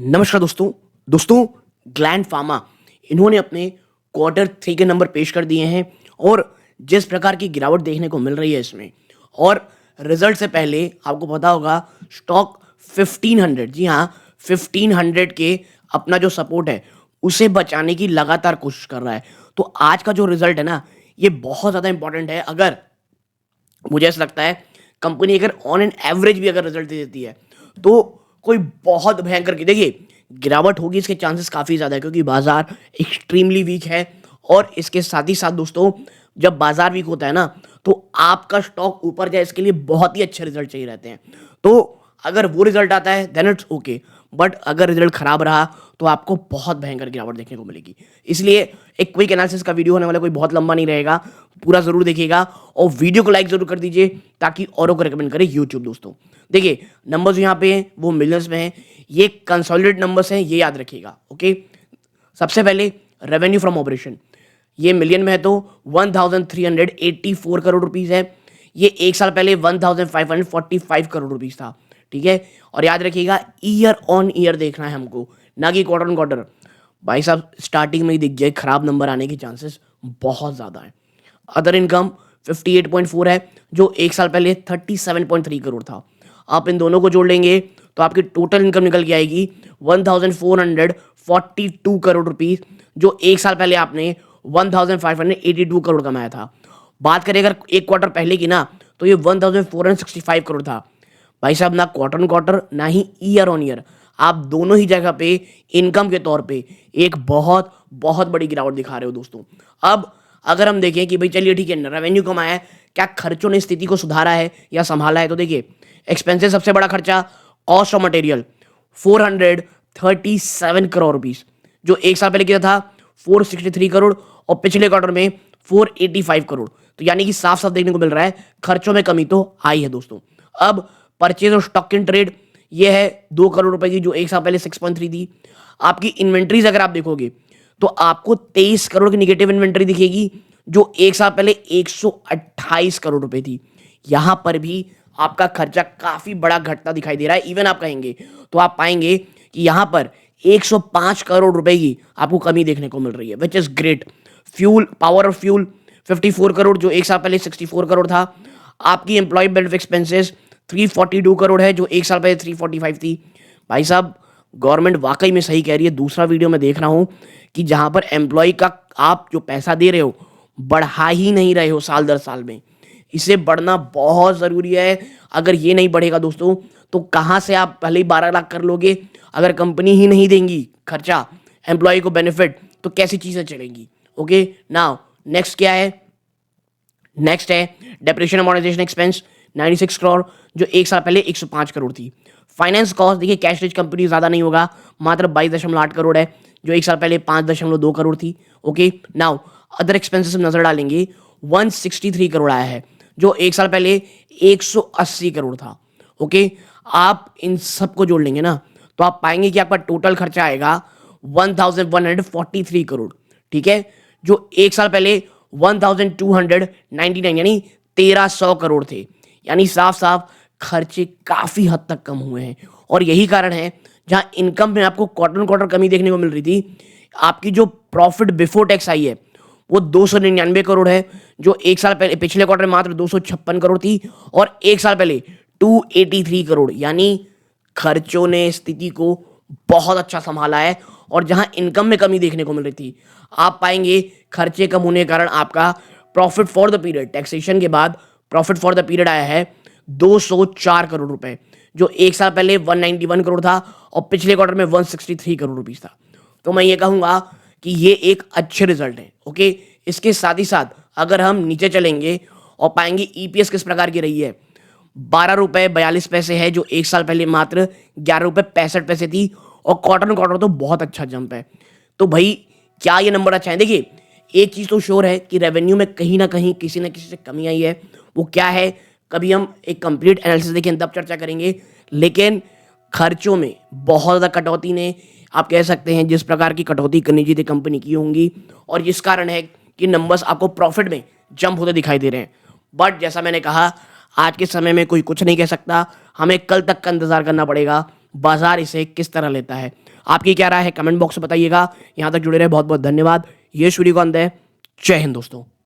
नमस्कार दोस्तों। दोस्तों, ग्लैंड फार्मा इन्होंने अपने क्वार्टर थ्री के नंबर पेश कर दिए हैं और जिस प्रकार की गिरावट देखने को मिल रही है इसमें और रिजल्ट से पहले आपको पता होगा स्टॉक 1500, जी हाँ, 1500 के अपना जो सपोर्ट है उसे बचाने की लगातार कोशिश कर रहा है। तो आज का जो रिजल्ट है ना, ये बहुत ज़्यादा इंपॉर्टेंट है। अगर मुझे ऐसा लगता है कंपनी अगर ऑन एन एवरेज भी अगर रिजल्ट दे देती है तो कोई बहुत भयंकर की देखिए गिरावट होगी, इसके चांसेस काफ़ी ज़्यादा है क्योंकि बाजार एक्सट्रीमली वीक है। और इसके साथ ही साथ दोस्तों, जब बाजार वीक होता है ना तो आपका स्टॉक ऊपर जाए इसके लिए बहुत ही अच्छे रिजल्ट चाहिए रहते हैं। तो अगर वो रिजल्ट आता है देन इट्स ओके, बट अगर रिजल्ट खराब रहा तो आपको बहुत भयंकर गिरावट देखने को मिलेगी। इसलिए एक क्विक एनालिसिस का वीडियो होने वाला, कोई बहुत लंबा नहीं रहेगा, पूरा जरूर देखिएगा और वीडियो को लाइक जरूर कर दीजिए ताकि औरों को रिकमेंड करे यूट्यूब। दोस्तों देखिए, नंबर्स यहाँ पे हैं वो मिलियंस में हैं, ये कंसोलिडेटेड नंबर्स हैं, ये याद रखिएगा। ओके, सबसे पहले रेवेन्यू फ्रॉम ऑपरेशन, ये मिलियन में है तो 1384 करोड़ रुपीस है। ये एक साल पहले 1545 करोड़ रुपीस था। ठीक है, और याद रखिएगा ईयर ऑन ईयर देखना है हमको, ना कि क्वार्टर ऑन क्वार्टर। भाई साहब, स्टार्टिंग में ही दिख जाए खराब नंबर आने के चांसेस बहुत ज़्यादा है। अदर इनकम 58.4 है जो एक साल पहले 37.3 करोड़ था। आप इन दोनों को जोड़ लेंगे तो आपकी टोटल इनकम निकल के आएगी 1442 करोड़ रुपीस, जो एक साल पहले आपने 1582 करोड़ कमाया था। बात करें अगर एक क्वार्टर पहले की ना तो ये 1465 करोड़ था। भाई साहब, ना क्वार्टर ऑन क्वार्टर ना ही ईयर ऑन ईयर, आप दोनों ही जगह पे इनकम के तौर पे एक बहुत बहुत बड़ी गिरावट दिखा रहे हो दोस्तों। अब अगर हम देखें कि भाई चलिए ठीक है, रेवेन्यू कमाया है, क्या खर्चों ने स्थिति को सुधारा है या संभाला है, तो देखिए एक्सपेंसेस सबसे बड़ा खर्चा cost of material 437 crore rupees, जो एक साल पहले किया था 463 करोड़ और पिछले क्वार्टर में 485 करोड़। तो यानी कि साफ साफ देखने को मिल रहा है खर्चों में कमी तो आई है दोस्तों। अब परचेज और स्टॉक इन ट्रेड, ये है 2 करोड़ रुपए की, जो एक साल पहले 6.3 थी। आपकी इन्वेंट्रीज अगर आप देखोगे तो आपको 23 करोड़ की निगेटिव इन्वेंट्री दिखेगी, जो एक साल पहले 128 करोड़ रुपए थी। यहां पर भी आपका खर्चा काफी बड़ा घटता दिखाई दे रहा है। इवन आप कहेंगे तो आप पाएंगे कि यहां पर 105 करोड़ रुपए की आपको कमी देखने को मिल रही है, which is great. Fuel, power of fuel 54 crore, जो एक साल पहले 64 करोड़ था। आपकी एम्प्लॉय बेनिफिट एक्सपेंसेस 342 करोड़ है, जो एक साल पहले 345 थी। भाई साहब, गवर्नमेंट वाकई में सही कह रही है। दूसरा वीडियो में देख रहा हूं कि जहां पर एम्प्लॉय का आप जो पैसा दे रहे हो बढ़ा ही नहीं रहे हो साल दर साल में, इसे बढ़ना बहुत ज़रूरी है। अगर ये नहीं बढ़ेगा दोस्तों तो कहाँ से आप भले ही 12 लाख कर लोगे, अगर कंपनी ही नहीं देंगी खर्चा एम्प्लॉय को बेनिफिट तो कैसी चीज़ें चलेंगी। ओके, नाउ नेक्स्ट क्या है? नेक्स्ट है डेप्रिसिएशन अमोर्टाइजेशन एक्सपेंस 96 करोड़, जो एक साल पहले 105 करोड़ थी। फाइनेंस कॉस्ट देखिए, कैश रिच कंपनी ज़्यादा नहीं होगा, मात्र 22.8 करोड़ है, जो एक साल पहले 5.2 करोड़ थी। ओके, नाउ अदर एक्सपेंसेस नजर डालेंगे 163 करोड़ आया है, जो एक साल पहले 180 करोड़ था। ओके, आप इन सबको जोड़ लेंगे ना तो आप पाएंगे कि आपका टोटल खर्चा आएगा 1143 करोड़। ठीक है, जो एक साल पहले 1299 यानी 1300 करोड़ थे। यानी साफ साफ खर्चे काफी हद तक कम हुए हैं और यही कारण है जहां इनकम में आपको क्वार्टर क्वार्टर कमी देखने को मिल रही थी, आपकी जो प्रॉफिट बिफोर टैक्स आई है वो 299 करोड़ है, जो एक साल पहले पिछले क्वार्टर में मात्र 256 करोड़ थी और एक साल पहले 283 करोड़। यानी खर्चों ने स्थिति को बहुत अच्छा संभाला है और जहां इनकम में कमी देखने को मिल रही थी, आप पाएंगे खर्चे कम होने के कारण आपका profit for the period, taxation के बाद प्रॉफिट फॉर द पीरियड आया है 204 करोड़ रुपए, जो एक साल पहले 191 करोड़ था और पिछले क्वार्टर में 163 करोड़ रुपीस था। तो मैं ये कहूंगा कि ये एक अच्छे रिजल्ट है। ओके, इसके साथ ही साथ अगर हम नीचे चलेंगे और पाएंगे ईपीएस किस प्रकार की रही है, 12 रुपए 42 पैसे है, जो एक साल पहले मात्र 11 रुपए 65 पैसे थी और क्वार्टर ऑन क्वार्टर तो बहुत अच्छा जंप है। तो भाई क्या ये नंबर अच्छा है? देखिए, एक चीज़ तो श्योर है कि रेवेन्यू में कहीं ना कहीं किसी न किसी से कमी आई है। वो क्या है, कभी हम एक कंप्लीट एनालिसिस देखें तब चर्चा करेंगे। लेकिन खर्चों में बहुत ज़्यादा कटौती ने, आप कह सकते हैं जिस प्रकार की कटौती करनी चाहिए थी कंपनी की होंगी, और जिस कारण है कि नंबर्स आपको प्रॉफिट में जंप होते दिखाई दे रहे हैं। बट जैसा मैंने कहा, आज के समय में कोई कुछ नहीं कह सकता, हमें कल तक का इंतजार करना पड़ेगा। बाजार इसे किस तरह लेता है। आपकी क्या राय है कमेंट बॉक्स में बताइएगा। यहाँ तक जुड़े रहे बहुत बहुत धन्यवाद। ये सूर्यकांत है। जय हिंद दोस्तों।